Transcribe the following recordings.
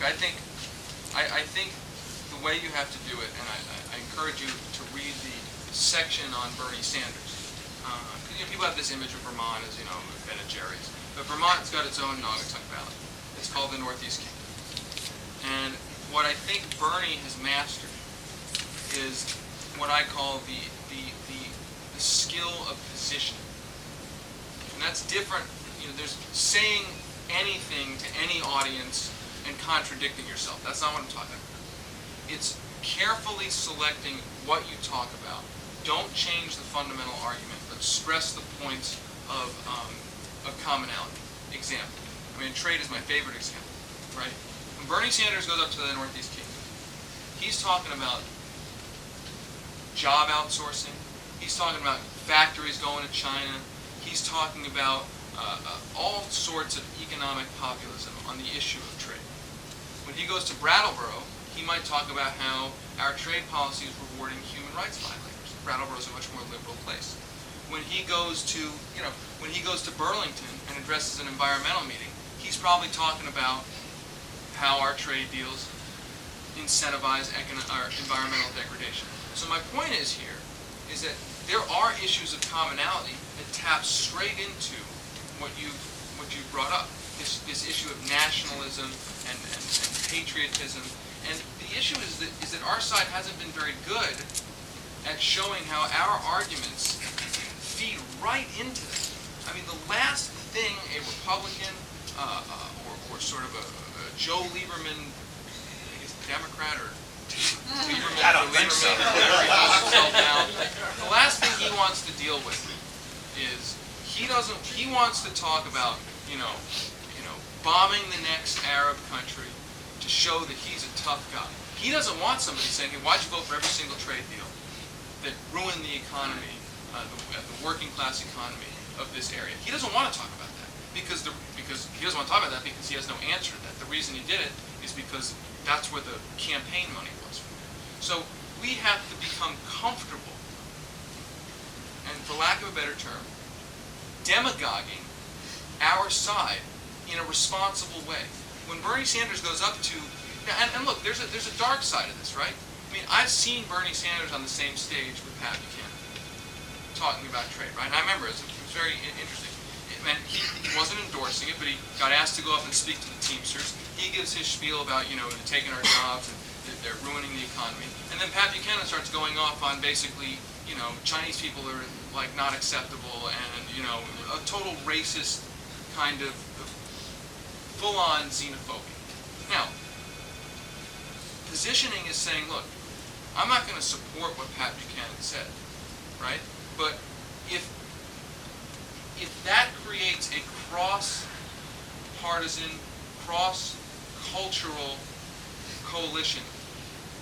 I think the way you have to do it, and I encourage you to read the section on Bernie Sanders. People have this image of Vermont as, Ben and Jerry's. But Vermont's got its own Naugatuck Valley. It's called the Northeast Kingdom. And what I think Bernie has mastered is what I call the skill of positioning. And that's different. There's saying anything to any audience and contradicting yourself. That's not what I'm talking about. It's carefully selecting what you talk about. Don't change the fundamental argument, but stress the points of commonality. Example. Trade is my favorite example, right? When Bernie Sanders goes up to the Northeast Kingdom, he's talking about job outsourcing. He's talking about factories going to China. He's talking about all sorts of economic populism on the issue of trade. When he goes to Brattleboro, he might talk about how our trade policy is rewarding human rights violators. Brattleboro is a much more liberal place. When he goes to, when he goes to Burlington and addresses an environmental meeting, he's probably talking about how our trade deals incentivize environmental degradation. So my point is here is that there are issues of commonality that tap straight into what you brought up. This issue of nationalism and patriotism. And the issue is that our side hasn't been very good at showing how our arguments feed right into that. The last thing a Republican or sort of a Joe Lieberman, I guess Democrat or Lieberman, I don't think so. Whatever he calls himself now, the last thing he wants to deal with is he wants to talk about bombing the next Arab country to show that he's a tough guy. He doesn't want somebody saying, hey, why'd you vote for every single trade deal that ruined the economy, the working class economy of this area? He doesn't want to talk about that because he doesn't want to talk about that because he has no answer to that. The reason he did it is because that's where the campaign money was. So we have to become comfortable, and for lack of a better term, demagoguing our side in a responsible way. When Bernie Sanders goes up to, and look, there's a dark side of this, right? I've seen Bernie Sanders on the same stage with Pat Buchanan talking about trade, right? And I remember it was very interesting. He wasn't endorsing it, but he got asked to go up and speak to the Teamsters. He gives his spiel about, they're taking our jobs and they're ruining the economy. And then Pat Buchanan starts going off on basically, Chinese people are like not acceptable and, a total racist kind of full-on xenophobia. Now, positioning is saying, look, I'm not going to support what Pat Buchanan said, right? But if that creates a cross-partisan, cross-cultural coalition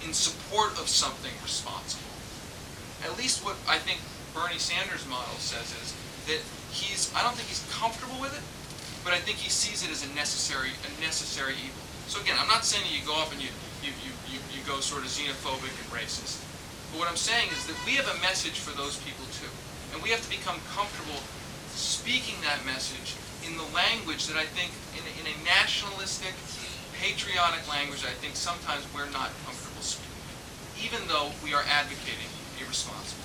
in support of something responsible, at least what I think Bernie Sanders' model says is that I don't think he's comfortable with it, but I think he sees it as a necessary evil. So again, I'm not saying that you go off and you go sort of xenophobic and racist. But what I'm saying is that we have a message for those people too. And we have to become comfortable speaking that message in the language that I think, in a nationalistic, patriotic language, I think sometimes we're not comfortable speaking, even though we are advocating a responsible